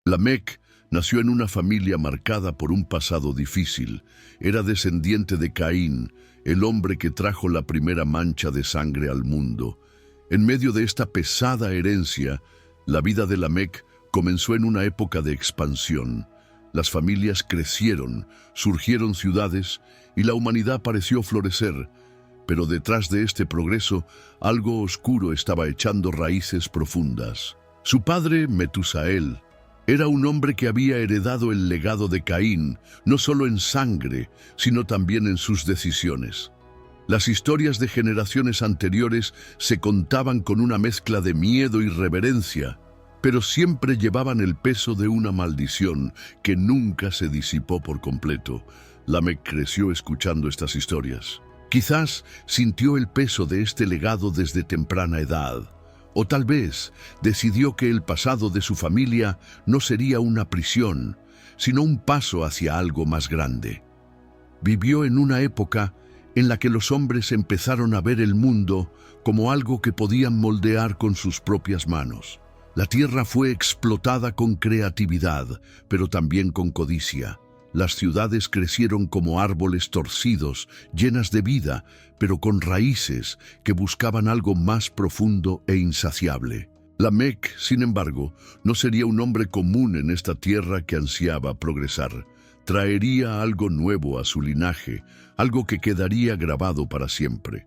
Lamec nació en una familia marcada por un pasado difícil. Era descendiente de Caín, el hombre que trajo la primera mancha de sangre al mundo. En medio de esta pesada herencia, la vida de Lamec comenzó en una época de expansión. Las familias crecieron, surgieron ciudades y la humanidad pareció florecer. Pero detrás de este progreso, algo oscuro estaba echando raíces profundas. Su padre, Metusael, era un hombre que había heredado el legado de Caín, no solo en sangre, sino también en sus decisiones. Las historias de generaciones anteriores se contaban con una mezcla de miedo y reverencia, pero siempre llevaban el peso de una maldición que nunca se disipó por completo. Lamec creció escuchando estas historias. Quizás sintió el peso de este legado desde temprana edad. O tal vez decidió que el pasado de su familia no sería una prisión, sino un paso hacia algo más grande. Vivió en una época en la que los hombres empezaron a ver el mundo como algo que podían moldear con sus propias manos. La tierra fue explotada con creatividad, pero también con codicia. Las ciudades crecieron como árboles torcidos, llenas de vida, pero con raíces que buscaban algo más profundo e insaciable. Lamec, sin embargo, no sería un hombre común en esta tierra que ansiaba progresar. Traería algo nuevo a su linaje, algo que quedaría grabado para siempre.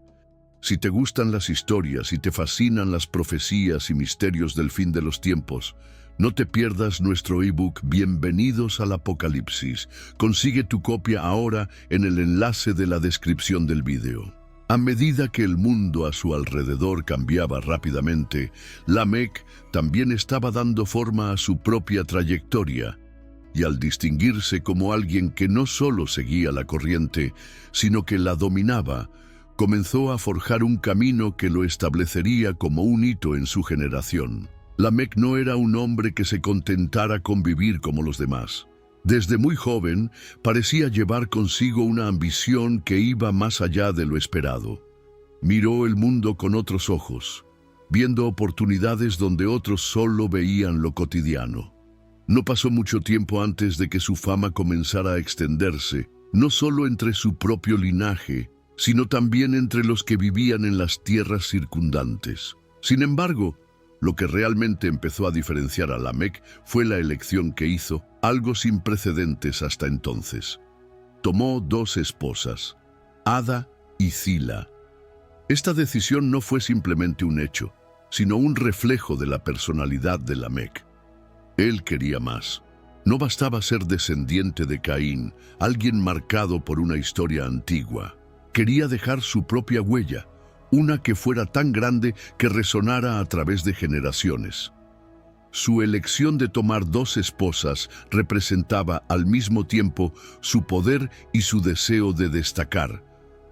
Si te gustan las historias y te fascinan las profecías y misterios del fin de los tiempos, no te pierdas nuestro ebook Bienvenidos al Apocalipsis. Consigue tu copia ahora en el enlace de la descripción del video. A medida que el mundo a su alrededor cambiaba rápidamente, Lamec también estaba dando forma a su propia trayectoria. Y al distinguirse como alguien que no solo seguía la corriente, sino que la dominaba, comenzó a forjar un camino que lo establecería como un hito en su generación. Lamec no era un hombre que se contentara con vivir como los demás. Desde muy joven, parecía llevar consigo una ambición que iba más allá de lo esperado. Miró el mundo con otros ojos, viendo oportunidades donde otros solo veían lo cotidiano. No pasó mucho tiempo antes de que su fama comenzara a extenderse, no solo entre su propio linaje, sino también entre los que vivían en las tierras circundantes. Sin embargo, lo que realmente empezó a diferenciar a Lamec fue la elección que hizo, algo sin precedentes hasta entonces. Tomó 2 esposas, Ada y Zila. Esta decisión no fue simplemente un hecho, sino un reflejo de la personalidad de Lamec. Él quería más. No bastaba ser descendiente de Caín, alguien marcado por una historia antigua. Quería dejar su propia huella, una que fuera tan grande que resonara a través de generaciones. Su elección de tomar 2 esposas representaba al mismo tiempo su poder y su deseo de destacar,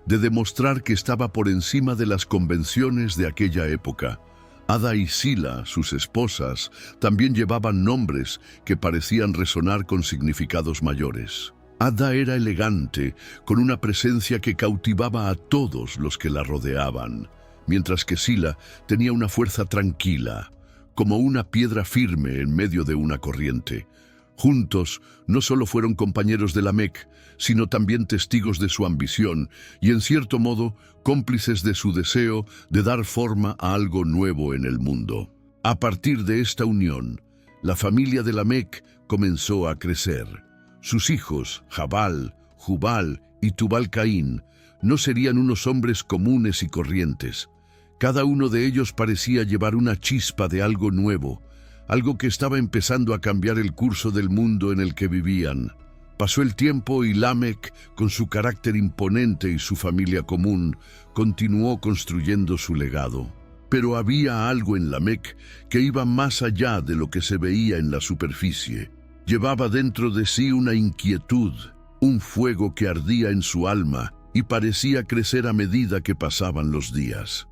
de demostrar que estaba por encima de las convenciones de aquella época. Ada y Zila, sus esposas, también llevaban nombres que parecían resonar con significados mayores. Ada era elegante, con una presencia que cautivaba a todos los que la rodeaban, mientras que Zila tenía una fuerza tranquila, como una piedra firme en medio de una corriente. Juntos, no solo fueron compañeros de Lamec, sino también testigos de su ambición y, en cierto modo, cómplices de su deseo de dar forma a algo nuevo en el mundo. A partir de esta unión, la familia de Lamec comenzó a crecer. Sus hijos, Jabal, Jubal y Tubal-Caín, no serían unos hombres comunes y corrientes. Cada uno de ellos parecía llevar una chispa de algo nuevo, algo que estaba empezando a cambiar el curso del mundo en el que vivían. Pasó el tiempo y Lamec, con su carácter imponente y su familia común, continuó construyendo su legado. Pero había algo en Lamec que iba más allá de lo que se veía en la superficie. Llevaba dentro de sí una inquietud, un fuego que ardía en su alma y parecía crecer a medida que pasaban los días.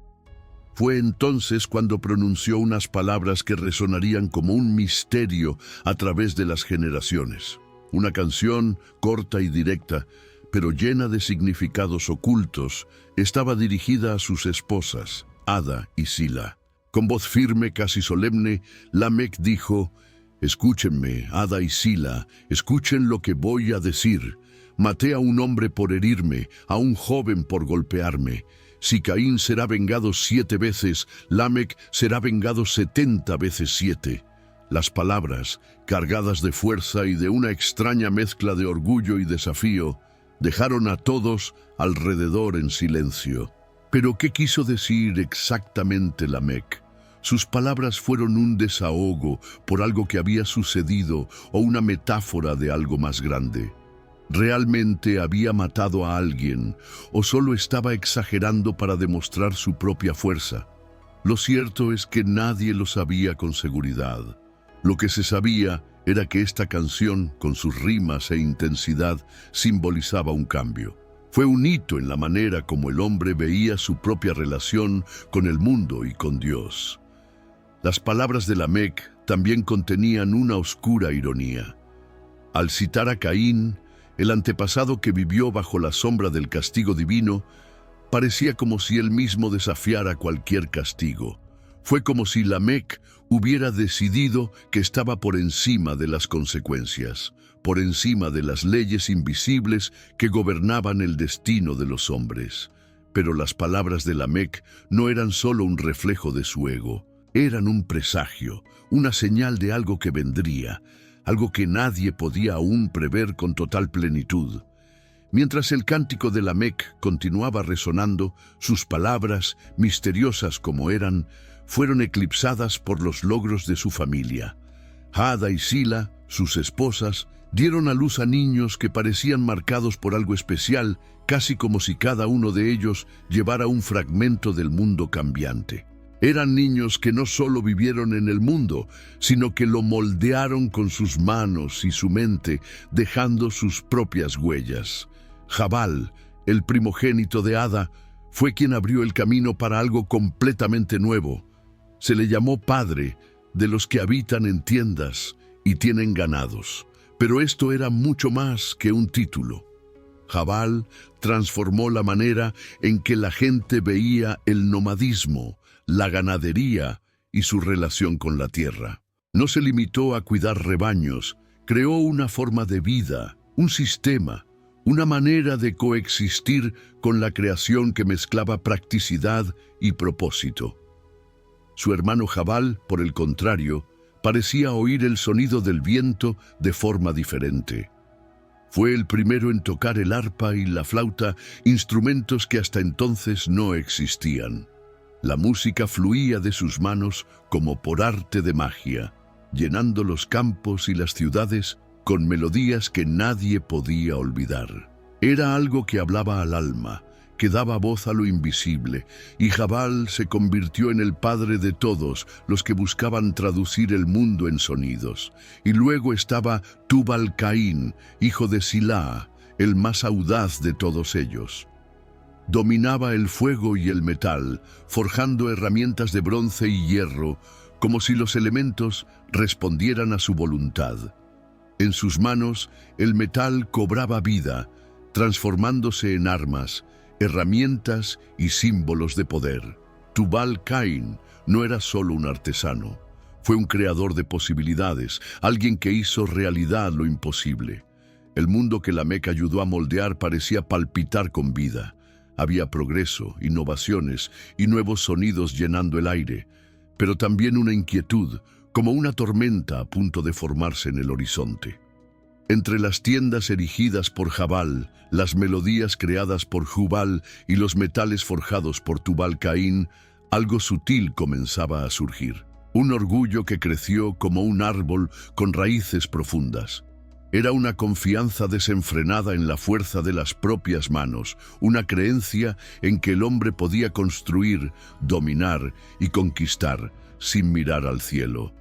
Fue entonces cuando pronunció unas palabras que resonarían como un misterio a través de las generaciones. Una canción corta y directa, pero llena de significados ocultos, estaba dirigida a sus esposas, Ada y Zila. Con voz firme, casi solemne, Lamec dijo: Escúchenme, Ada y Sila, escuchen lo que voy a decir. Maté a un hombre por herirme, a un joven por golpearme. Si Caín será vengado 7 veces, Lamec será vengado 70 veces 7. Las palabras, cargadas de fuerza y de una extraña mezcla de orgullo y desafío, dejaron a todos alrededor en silencio. ¿Pero qué quiso decir exactamente Lamec? Sus palabras fueron un desahogo por algo que había sucedido o una metáfora de algo más grande. ¿Realmente había matado a alguien o solo estaba exagerando para demostrar su propia fuerza? Lo cierto es que nadie lo sabía con seguridad. Lo que se sabía era que esta canción, con sus rimas e intensidad, simbolizaba un cambio. Fue un hito en la manera como el hombre veía su propia relación con el mundo y con Dios. Las palabras de Lamec también contenían una oscura ironía. Al citar a Caín, el antepasado que vivió bajo la sombra del castigo divino, parecía como si él mismo desafiara cualquier castigo. Fue como si Lamec hubiera decidido que estaba por encima de las consecuencias, por encima de las leyes invisibles que gobernaban el destino de los hombres. Pero las palabras de Lamec no eran solo un reflejo de su ego, eran un presagio, una señal de algo que vendría, algo que nadie podía aún prever con total plenitud. Mientras el cántico de Lamec continuaba resonando, sus palabras, misteriosas como eran, fueron eclipsadas por los logros de su familia. Ada y Sila, sus esposas, dieron a luz a niños que parecían marcados por algo especial, casi como si cada uno de ellos llevara un fragmento del mundo cambiante. Eran niños que no solo vivieron en el mundo, sino que lo moldearon con sus manos y su mente, dejando sus propias huellas. Jabal, el primogénito de Ada, fue quien abrió el camino para algo completamente nuevo. Se le llamó padre de los que habitan en tiendas y tienen ganados. Pero esto era mucho más que un título. Jabal transformó la manera en que la gente veía el nomadismo, la ganadería y su relación con la tierra. No se limitó a cuidar rebaños, creó una forma de vida, un sistema, una manera de coexistir con la creación que mezclaba practicidad y propósito. Su hermano Jabal, por el contrario, parecía oír el sonido del viento de forma diferente. Fue el primero en tocar el arpa y la flauta, instrumentos que hasta entonces no existían. La música fluía de sus manos como por arte de magia, llenando los campos y las ciudades con melodías que nadie podía olvidar. Era algo que hablaba al alma, que daba voz a lo invisible, y Jabal se convirtió en el padre de todos los que buscaban traducir el mundo en sonidos. Y luego estaba Tubal Caín, hijo de Sila, el más audaz de todos ellos. Dominaba el fuego y el metal, forjando herramientas de bronce y hierro, como si los elementos respondieran a su voluntad. En sus manos, el metal cobraba vida, transformándose en armas, herramientas y símbolos de poder. Tubal Caín no era solo un artesano, fue un creador de posibilidades, alguien que hizo realidad lo imposible. El mundo que Lamec ayudó a moldear parecía palpitar con vida. Había progreso, innovaciones y nuevos sonidos llenando el aire, pero también una inquietud, como una tormenta a punto de formarse en el horizonte. Entre las tiendas erigidas por Jabal, las melodías creadas por Jubal y los metales forjados por Tubal Caín, algo sutil comenzaba a surgir. Un orgullo que creció como un árbol con raíces profundas. Era una confianza desenfrenada en la fuerza de las propias manos, una creencia en que el hombre podía construir, dominar y conquistar sin mirar al cielo.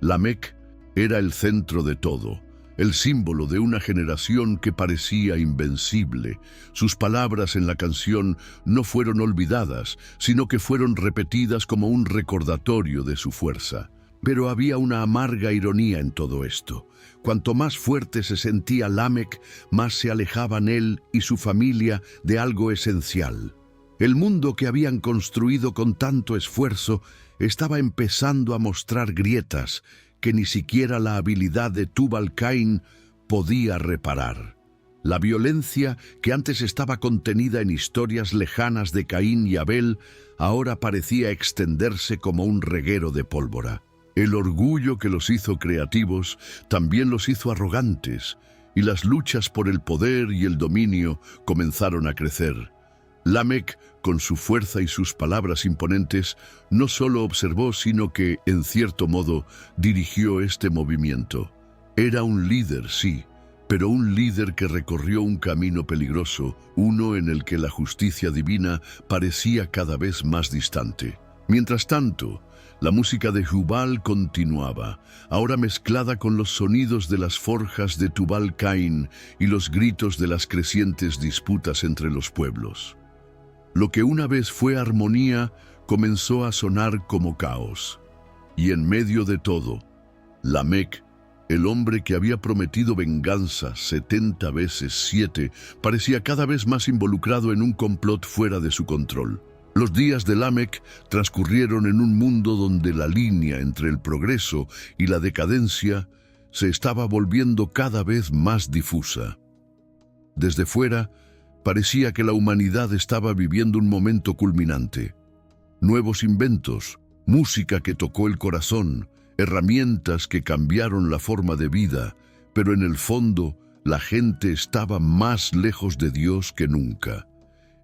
Lamec era el centro de todo, el símbolo de una generación que parecía invencible. Sus palabras en la canción no fueron olvidadas, sino que fueron repetidas como un recordatorio de su fuerza. Pero había una amarga ironía en todo esto. Cuanto más fuerte se sentía Lamec, más se alejaban él y su familia de algo esencial. El mundo que habían construido con tanto esfuerzo estaba empezando a mostrar grietas que ni siquiera la habilidad de Tubal-Caín podía reparar. La violencia que antes estaba contenida en historias lejanas de Caín y Abel, ahora parecía extenderse como un reguero de pólvora. El orgullo que los hizo creativos también los hizo arrogantes, y las luchas por el poder y el dominio comenzaron a crecer. Lamec, con su fuerza y sus palabras imponentes, no solo observó, sino que, en cierto modo, dirigió este movimiento. Era un líder, sí, pero un líder que recorrió un camino peligroso, uno en el que la justicia divina parecía cada vez más distante. Mientras tanto, la música de Jubal continuaba, ahora mezclada con los sonidos de las forjas de Tubal-Caín y los gritos de las crecientes disputas entre los pueblos. Lo que una vez fue armonía comenzó a sonar como caos. Y en medio de todo, Lamec, el hombre que había prometido venganza 70 veces 7, parecía cada vez más involucrado en un complot fuera de su control. Los días de Lamec transcurrieron en un mundo donde la línea entre el progreso y la decadencia se estaba volviendo cada vez más difusa. Desde fuera, parecía que la humanidad estaba viviendo un momento culminante. Nuevos inventos, música que tocó el corazón, herramientas que cambiaron la forma de vida, pero en el fondo la gente estaba más lejos de Dios que nunca.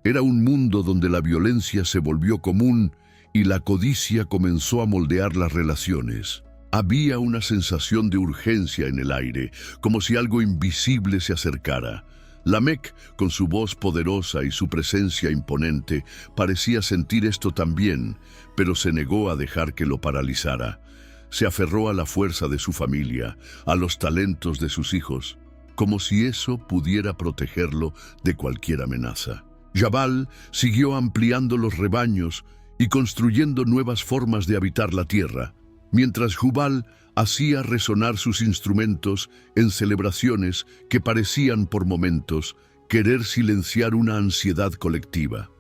Era un mundo donde la violencia se volvió común y la codicia comenzó a moldear las relaciones. Había una sensación de urgencia en el aire, como si algo invisible se acercara. Lamec, con su voz poderosa y su presencia imponente, parecía sentir esto también, pero se negó a dejar que lo paralizara. Se aferró a la fuerza de su familia, a los talentos de sus hijos, como si eso pudiera protegerlo de cualquier amenaza. Jabal siguió ampliando los rebaños y construyendo nuevas formas de habitar la tierra, mientras Jubal hacía resonar sus instrumentos en celebraciones que parecían por momentos querer silenciar una ansiedad colectiva.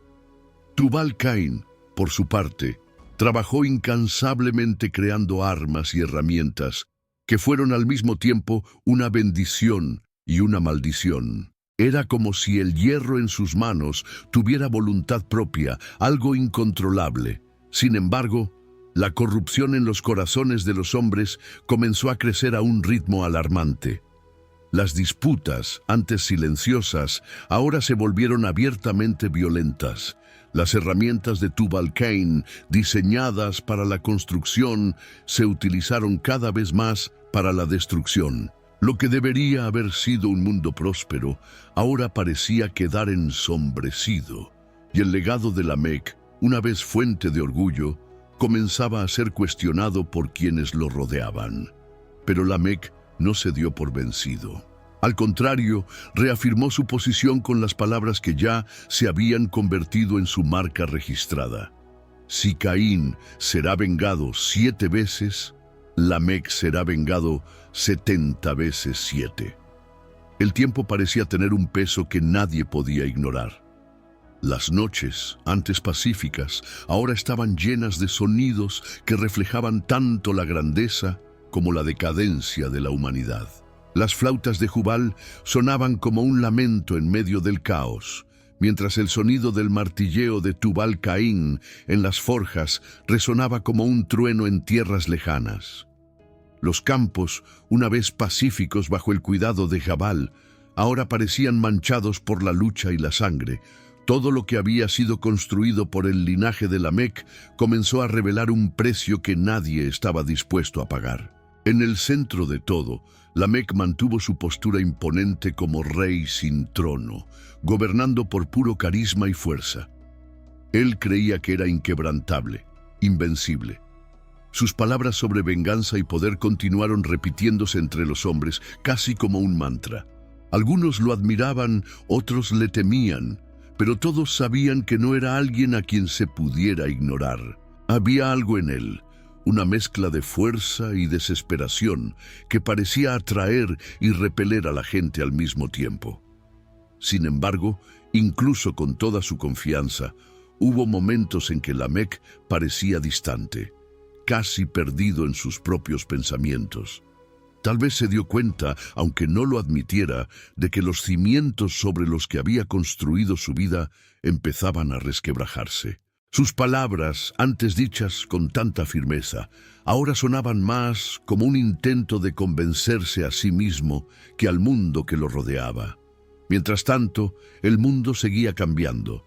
Tubal-Caín, por su parte, trabajó incansablemente creando armas y herramientas que fueron al mismo tiempo una bendición y una maldición. Era como si el hierro en sus manos tuviera voluntad propia, algo incontrolable. Sin embargo, la corrupción en los corazones de los hombres comenzó a crecer a un ritmo alarmante. Las disputas, antes silenciosas, ahora se volvieron abiertamente violentas. Las herramientas de Tubal-Caín, diseñadas para la construcción, se utilizaron cada vez más para la destrucción. Lo que debería haber sido un mundo próspero, ahora parecía quedar ensombrecido. Y el legado de Lamec, una vez fuente de orgullo, comenzaba a ser cuestionado por quienes lo rodeaban. Pero Lamec no se dio por vencido. Al contrario, reafirmó su posición con las palabras que ya se habían convertido en su marca registrada. Si Caín será vengado 7 veces, Lamec será vengado 70 veces 7. El tiempo parecía tener un peso que nadie podía ignorar. Las noches, antes pacíficas, ahora estaban llenas de sonidos que reflejaban tanto la grandeza como la decadencia de la humanidad. Las flautas de Jubal sonaban como un lamento en medio del caos, mientras el sonido del martilleo de Tubal-Caín en las forjas resonaba como un trueno en tierras lejanas. Los campos, una vez pacíficos bajo el cuidado de Jabal, ahora parecían manchados por la lucha y la sangre. Todo lo que había sido construido por el linaje de Lamec comenzó a revelar un precio que nadie estaba dispuesto a pagar. En el centro de todo, Lamec mantuvo su postura imponente como rey sin trono, gobernando por puro carisma y fuerza. Él creía que era inquebrantable, invencible. Sus palabras sobre venganza y poder continuaron repitiéndose entre los hombres, casi como un mantra. Algunos lo admiraban, otros le temían, pero todos sabían que no era alguien a quien se pudiera ignorar. Había algo en él, una mezcla de fuerza y desesperación que parecía atraer y repeler a la gente al mismo tiempo. Sin embargo, incluso con toda su confianza, hubo momentos en que Lamec parecía distante. casi perdido en sus propios pensamientos. Tal vez se dio cuenta, aunque no lo admitiera, de que los cimientos sobre los que había construido su vida empezaban a resquebrajarse. Sus palabras, antes dichas con tanta firmeza, ahora sonaban más como un intento de convencerse a sí mismo que al mundo que lo rodeaba. Mientras tanto, el mundo seguía cambiando.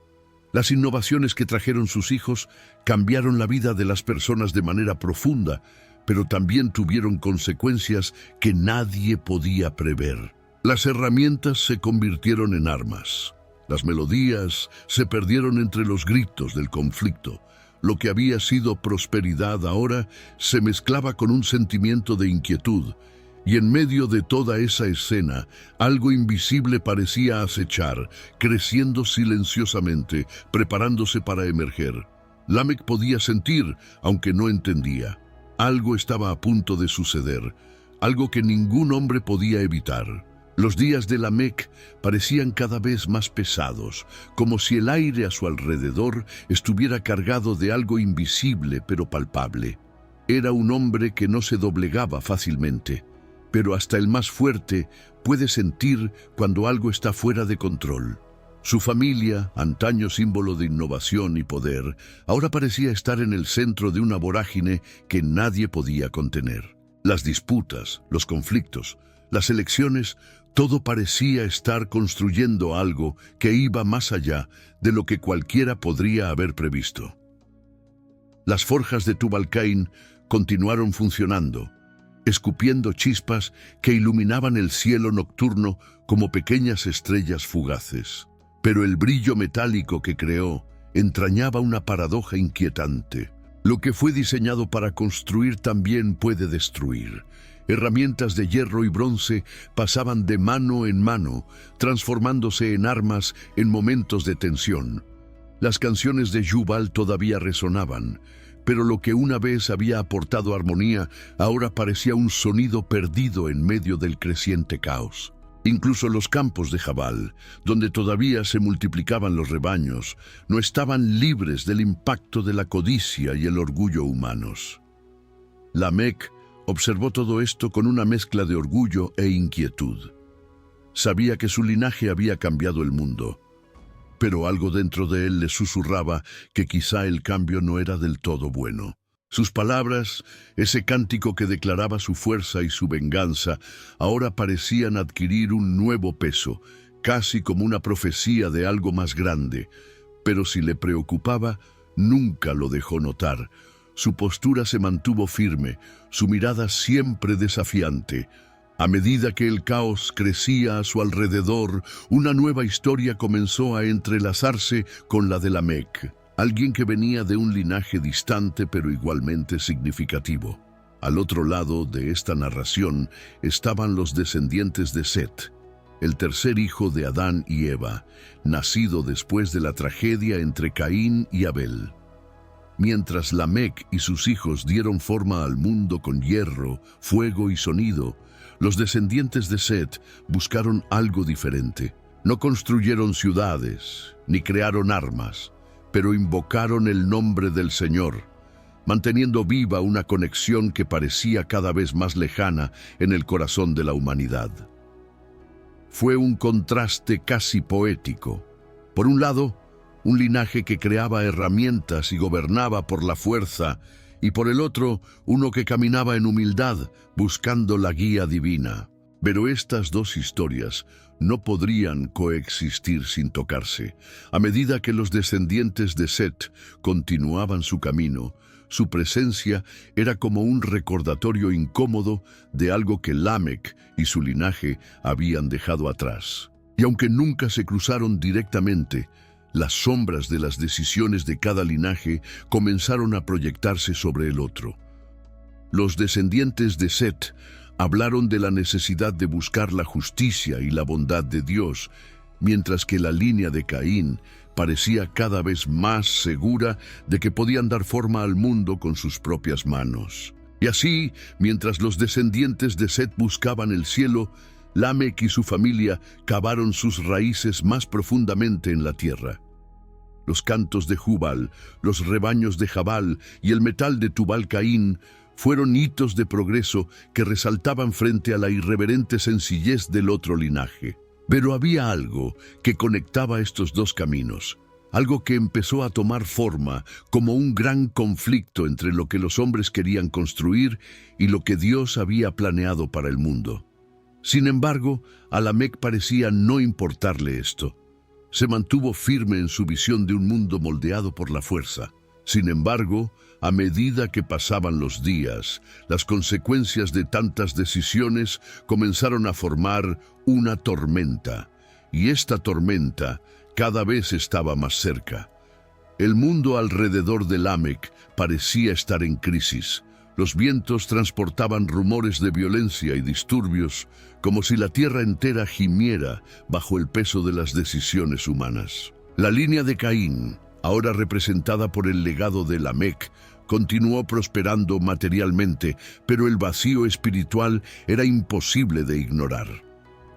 Las innovaciones que trajeron sus hijos cambiaron la vida de las personas de manera profunda, pero también tuvieron consecuencias que nadie podía prever. Las herramientas se convirtieron en armas. Las melodías se perdieron entre los gritos del conflicto. Lo que había sido prosperidad ahora se mezclaba con un sentimiento de inquietud, y en medio de toda esa escena, algo invisible parecía acechar, creciendo silenciosamente, preparándose para emerger. Lamec podía sentir, aunque no entendía. Algo estaba a punto de suceder, algo que ningún hombre podía evitar. Los días de Lamec parecían cada vez más pesados, como si el aire a su alrededor estuviera cargado de algo invisible pero palpable. Era un hombre que no se doblegaba fácilmente, pero hasta el más fuerte puede sentir cuando algo está fuera de control. Su familia, antaño símbolo de innovación y poder, ahora parecía estar en el centro de una vorágine que nadie podía contener. Las disputas, los conflictos, las elecciones, todo parecía estar construyendo algo que iba más allá de lo que cualquiera podría haber previsto. Las forjas de Tubal-Caín continuaron funcionando, escupiendo chispas que iluminaban el cielo nocturno como pequeñas estrellas fugaces. Pero el brillo metálico que creó entrañaba una paradoja inquietante. Lo que fue diseñado para construir también puede destruir. Herramientas de hierro y bronce pasaban de mano en mano, transformándose en armas en momentos de tensión. Las canciones de Jubal todavía resonaban, pero lo que una vez había aportado armonía ahora parecía un sonido perdido en medio del creciente caos. Incluso los campos de Jabal, donde todavía se multiplicaban los rebaños, no estaban libres del impacto de la codicia y el orgullo humanos. Lamec observó todo esto con una mezcla de orgullo e inquietud. Sabía que su linaje había cambiado el mundo, pero algo dentro de él le susurraba que quizá el cambio no era del todo bueno. Sus palabras, ese cántico que declaraba su fuerza y su venganza, ahora parecían adquirir un nuevo peso, casi como una profecía de algo más grande. Pero si le preocupaba, nunca lo dejó notar. Su postura se mantuvo firme, su mirada siempre desafiante. A medida que el caos crecía a su alrededor, una nueva historia comenzó a entrelazarse con la de Lamec. Alguien que venía de un linaje distante pero igualmente significativo. Al otro lado de esta narración estaban los descendientes de Set, el tercer hijo de Adán y Eva, nacido después de la tragedia entre Caín y Abel. Mientras Lamec y sus hijos dieron forma al mundo con hierro, fuego y sonido, los descendientes de Set buscaron algo diferente. No construyeron ciudades, ni crearon armas, pero invocaron el nombre del Señor, manteniendo viva una conexión que parecía cada vez más lejana en el corazón de la humanidad. Fue un contraste casi poético. Por un lado, un linaje que creaba herramientas y gobernaba por la fuerza, y por el otro, uno que caminaba en humildad, buscando la guía divina. Pero estas dos historias no podrían coexistir sin tocarse. A medida que los descendientes de Set continuaban su camino, su presencia era como un recordatorio incómodo de algo que Lamec y su linaje habían dejado atrás. Y aunque nunca se cruzaron directamente, las sombras de las decisiones de cada linaje comenzaron a proyectarse sobre el otro. Los descendientes de Set hablaron de la necesidad de buscar la justicia y la bondad de Dios, mientras que la línea de Caín parecía cada vez más segura de que podían dar forma al mundo con sus propias manos. Y así, mientras los descendientes de Set buscaban el cielo, Lamec y su familia cavaron sus raíces más profundamente en la tierra. Los cantos de Jubal, los rebaños de Jabal y el metal de Tubal-Caín fueron hitos de progreso que resaltaban frente a la irreverente sencillez del otro linaje. Pero había algo que conectaba estos dos caminos, algo que empezó a tomar forma como un gran conflicto entre lo que los hombres querían construir y lo que Dios había planeado para el mundo. Sin embargo, a Lamec parecía no importarle esto. Se mantuvo firme en su visión de un mundo moldeado por la fuerza. Sin embargo, a medida que pasaban los días, las consecuencias de tantas decisiones comenzaron a formar una tormenta, y esta tormenta cada vez estaba más cerca. El mundo alrededor de Lamec parecía estar en crisis. Los vientos transportaban rumores de violencia y disturbios, como si la tierra entera gimiera bajo el peso de las decisiones humanas. La línea de Caín, ahora representada por el legado de Lamec, continuó prosperando materialmente, pero el vacío espiritual era imposible de ignorar.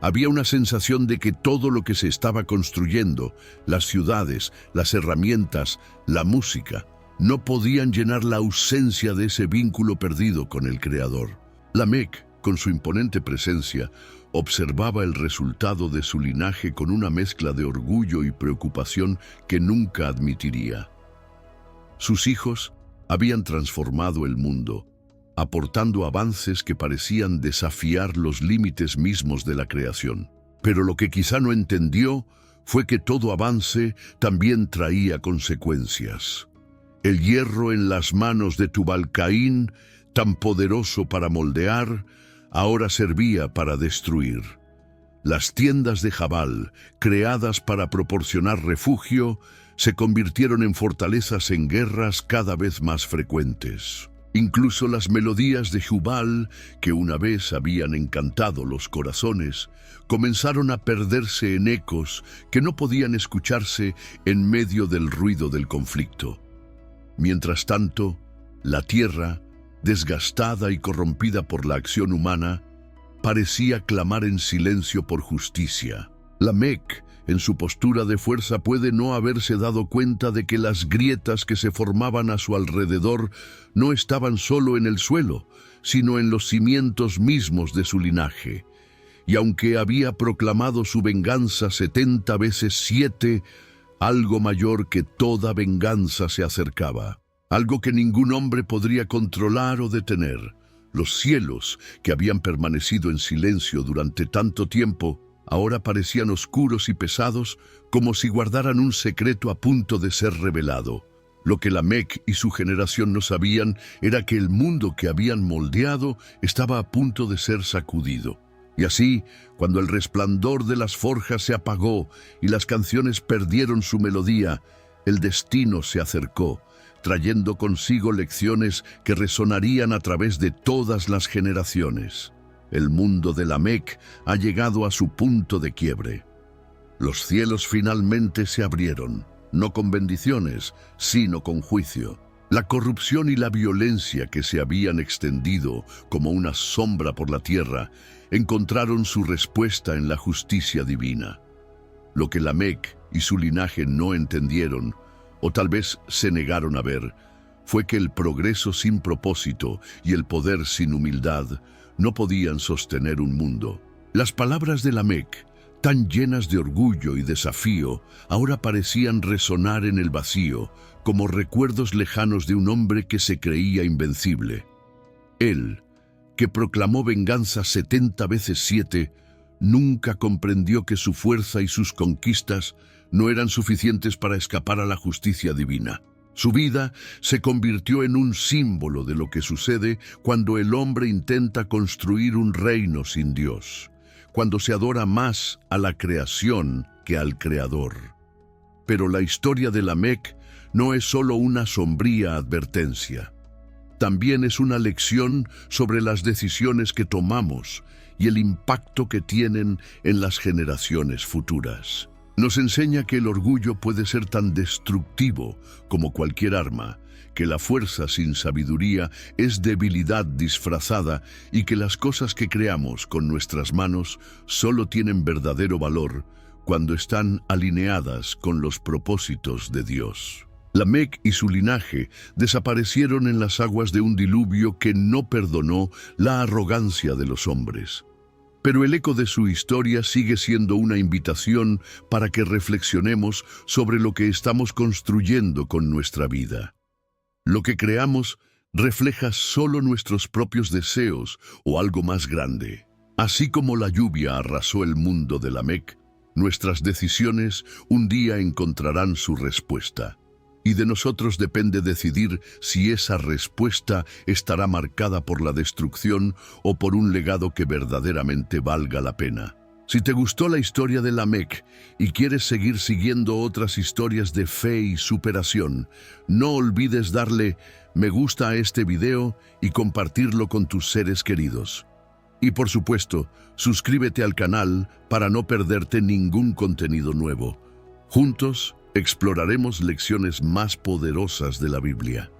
Había una sensación de que todo lo que se estaba construyendo, las ciudades, las herramientas, la música, no podían llenar la ausencia de ese vínculo perdido con el Creador. Lamec, con su imponente presencia, observaba el resultado de su linaje con una mezcla de orgullo y preocupación que nunca admitiría. Sus hijos habían transformado el mundo, aportando avances que parecían desafiar los límites mismos de la creación. Pero lo que quizá no entendió fue que todo avance también traía consecuencias. El hierro en las manos de Tubal-Caín, tan poderoso para moldear, ahora servía para destruir. Las tiendas de Jabal, creadas para proporcionar refugio, se convirtieron en fortalezas en guerras cada vez más frecuentes. Incluso las melodías de Jubal, que una vez habían encantado los corazones, comenzaron a perderse en ecos que no podían escucharse en medio del ruido del conflicto. Mientras tanto, la tierra, desgastada y corrompida por la acción humana, parecía clamar en silencio por justicia. Lamec, en su postura de fuerza, puede no haberse dado cuenta de que las grietas que se formaban a su alrededor no estaban solo en el suelo, sino en los cimientos mismos de su linaje. Y aunque había proclamado su venganza 70 veces 7, algo mayor que toda venganza se acercaba. Algo que ningún hombre podría controlar o detener. Los cielos, que habían permanecido en silencio durante tanto tiempo, ahora parecían oscuros y pesados, como si guardaran un secreto a punto de ser revelado. Lo que Lamec y su generación no sabían era que el mundo que habían moldeado estaba a punto de ser sacudido. Y así, cuando el resplandor de las forjas se apagó y las canciones perdieron su melodía, el destino se acercó, trayendo consigo lecciones que resonarían a través de todas las generaciones. El mundo de Lamec ha llegado a su punto de quiebre. Los cielos finalmente se abrieron, no con bendiciones, sino con juicio. La corrupción y la violencia que se habían extendido como una sombra por la tierra encontraron su respuesta en la justicia divina. Lo que Lamec y su linaje no entendieron, o tal vez se negaron a ver, fue que el progreso sin propósito y el poder sin humildad no podían sostener un mundo. Las palabras de Lamec, tan llenas de orgullo y desafío, ahora parecían resonar en el vacío, como recuerdos lejanos de un hombre que se creía invencible. Él, que proclamó venganza 70 veces 7, nunca comprendió que su fuerza y sus conquistas no eran suficientes para escapar a la justicia divina. Su vida se convirtió en un símbolo de lo que sucede cuando el hombre intenta construir un reino sin Dios, cuando se adora más a la creación que al Creador. Pero la historia de Lamec no es solo una sombría advertencia. También es una lección sobre las decisiones que tomamos y el impacto que tienen en las generaciones futuras. Nos enseña que el orgullo puede ser tan destructivo como cualquier arma, que la fuerza sin sabiduría es debilidad disfrazada y que las cosas que creamos con nuestras manos solo tienen verdadero valor cuando están alineadas con los propósitos de Dios. Lamec y su linaje desaparecieron en las aguas de un diluvio que no perdonó la arrogancia de los hombres. Pero el eco de su historia sigue siendo una invitación para que reflexionemos sobre lo que estamos construyendo con nuestra vida. Lo que creamos refleja solo nuestros propios deseos o algo más grande. Así como la lluvia arrasó el mundo de Lamec, nuestras decisiones un día encontrarán su respuesta. Y de nosotros depende decidir si esa respuesta estará marcada por la destrucción o por un legado que verdaderamente valga la pena. Si te gustó la historia de Lamec y quieres seguir siguiendo otras historias de fe y superación, no olvides darle me gusta a este video y compartirlo con tus seres queridos. Y por supuesto, suscríbete al canal para no perderte ningún contenido nuevo. Juntos, exploraremos lecciones más poderosas de la Biblia.